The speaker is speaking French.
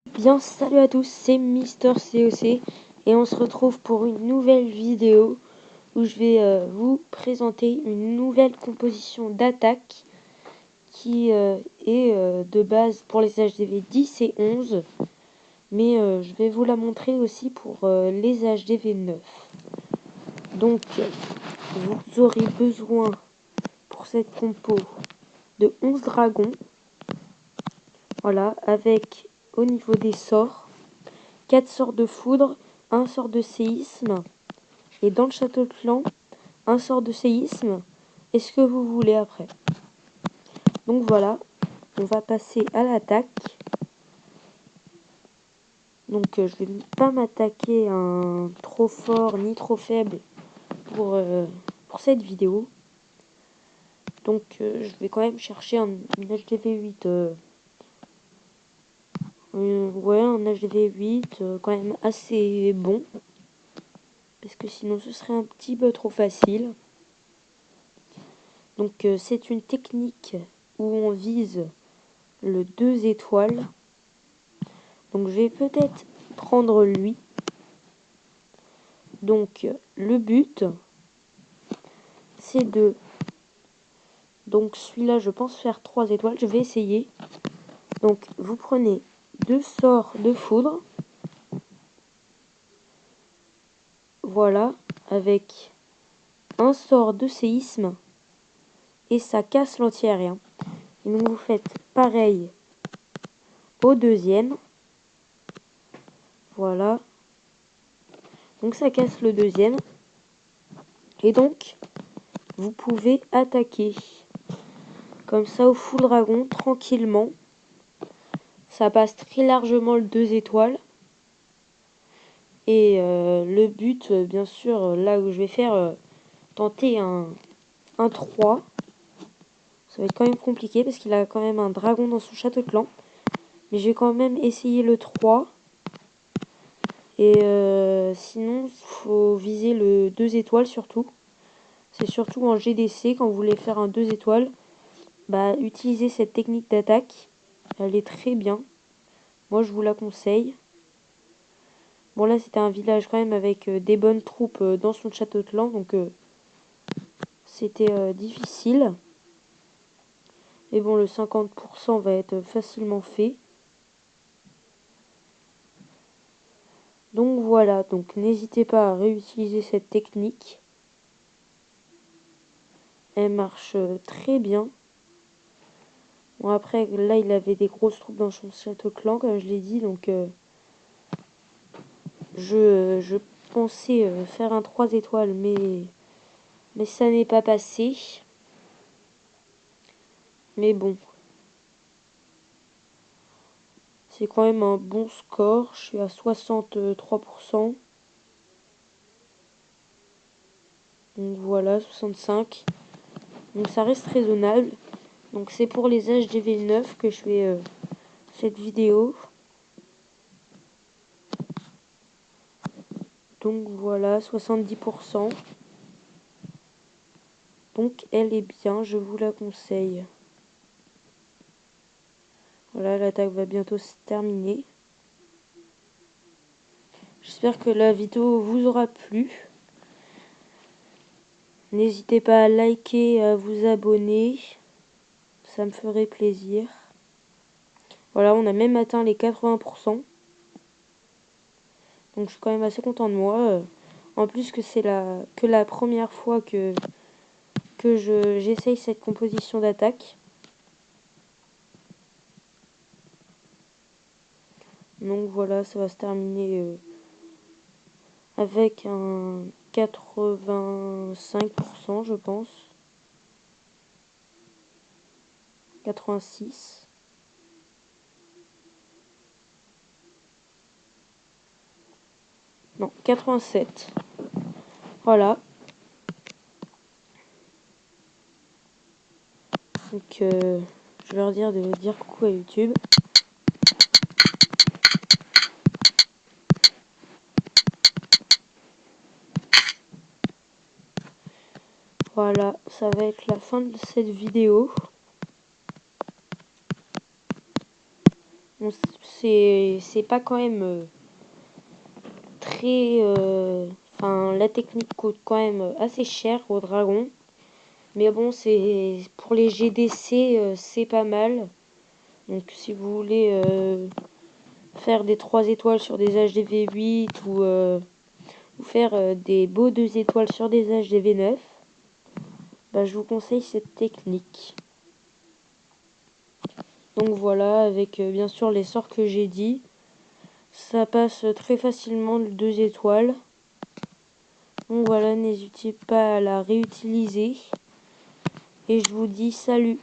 Bien, salut à tous, c'est Mister COC et on se retrouve pour une nouvelle vidéo où je vais vous présenter une nouvelle composition d'attaque qui est de base pour les HDV 10 et 11, mais je vais vous la montrer aussi pour les HDV 9. Donc vous aurez besoin pour cette compo de 11 dragons, voilà, avec au niveau des sorts 4 sorts de foudre, 1 sort de séisme, et dans le château de clan, un sort de séisme, et ce que vous voulez après. Donc voilà, on va passer à l'attaque. Donc je vais pas m'attaquer à un trop fort ni trop faible pour cette vidéo. Donc je vais quand même chercher une HDV 8. Ouais, un HDV 8 quand même assez bon. Parce que sinon ce serait un petit peu trop facile. Donc c'est une technique où on vise le 2 étoiles. Donc je vais peut-être prendre lui. Donc le but c'est de... Donc celui-là je pense faire 3 étoiles. Je vais essayer. Donc vous prenez 2 sorts de foudre. Voilà. Avec un sort de séisme. Et ça casse l'anti-aérien. Et donc vous faites pareil au deuxième. Voilà. Donc ça casse le deuxième. Et donc vous pouvez attaquer comme ça au full dragon tranquillement. Ça passe très largement le 2 étoiles. Et le but, bien sûr, là où je vais faire tenter un 3. Ça va être quand même compliqué parce qu'il a quand même un dragon dans son château de clan. Mais je vais quand même essayer le 3. Et sinon, il faut viser le 2 étoiles surtout. C'est surtout en GDC, quand vous voulez faire un 2 étoiles, bah, utilisez cette technique d'attaque. Elle est très bien. Moi, je vous la conseille. Bon, là, c'était un village quand même avec des bonnes troupes dans son château de clan. Donc, c'était difficile. Et bon, le 50% va être facilement fait. Donc voilà, donc n'hésitez pas à réutiliser cette technique. Elle marche très bien. Bon après, là il avait des grosses troupes dans son château clan, comme je l'ai dit, donc je pensais faire un 3 étoiles, mais ça n'est pas passé. Mais bon, c'est quand même un bon score, je suis à 63%. Donc voilà, 65. Donc ça reste raisonnable. Donc c'est pour les HDV 9 que je fais cette vidéo. Donc voilà, 70%. Donc elle est bien, je vous la conseille. Voilà, l'attaque va bientôt se terminer. J'espère que la vidéo vous aura plu. N'hésitez pas à liker, à vous abonner. Ça me ferait plaisir. Voilà, on a même atteint les 80%. Donc je suis quand même assez content de moi. En plus que c'est la première fois que j'essaye cette composition d'attaque. Donc voilà, ça va se terminer avec un 85%, je pense. 86. Non, 87. Voilà. Donc, je vais leur dire de dire coucou à YouTube. Voilà, ça va être la fin de cette vidéo. Bon, c'est pas quand même très... Enfin, la technique coûte quand même assez cher au dragon. Mais bon, c'est pour les GDC, c'est pas mal. Donc si vous voulez faire des 3 étoiles sur des HDV 8 ou faire des beaux 2 étoiles sur des HDV 9, bah, je vous conseille cette technique. Donc voilà, avec bien sûr les sorts que j'ai dit, ça passe très facilement de 2 étoiles. Donc voilà, n'hésitez pas à la réutiliser. Et je vous dis salut.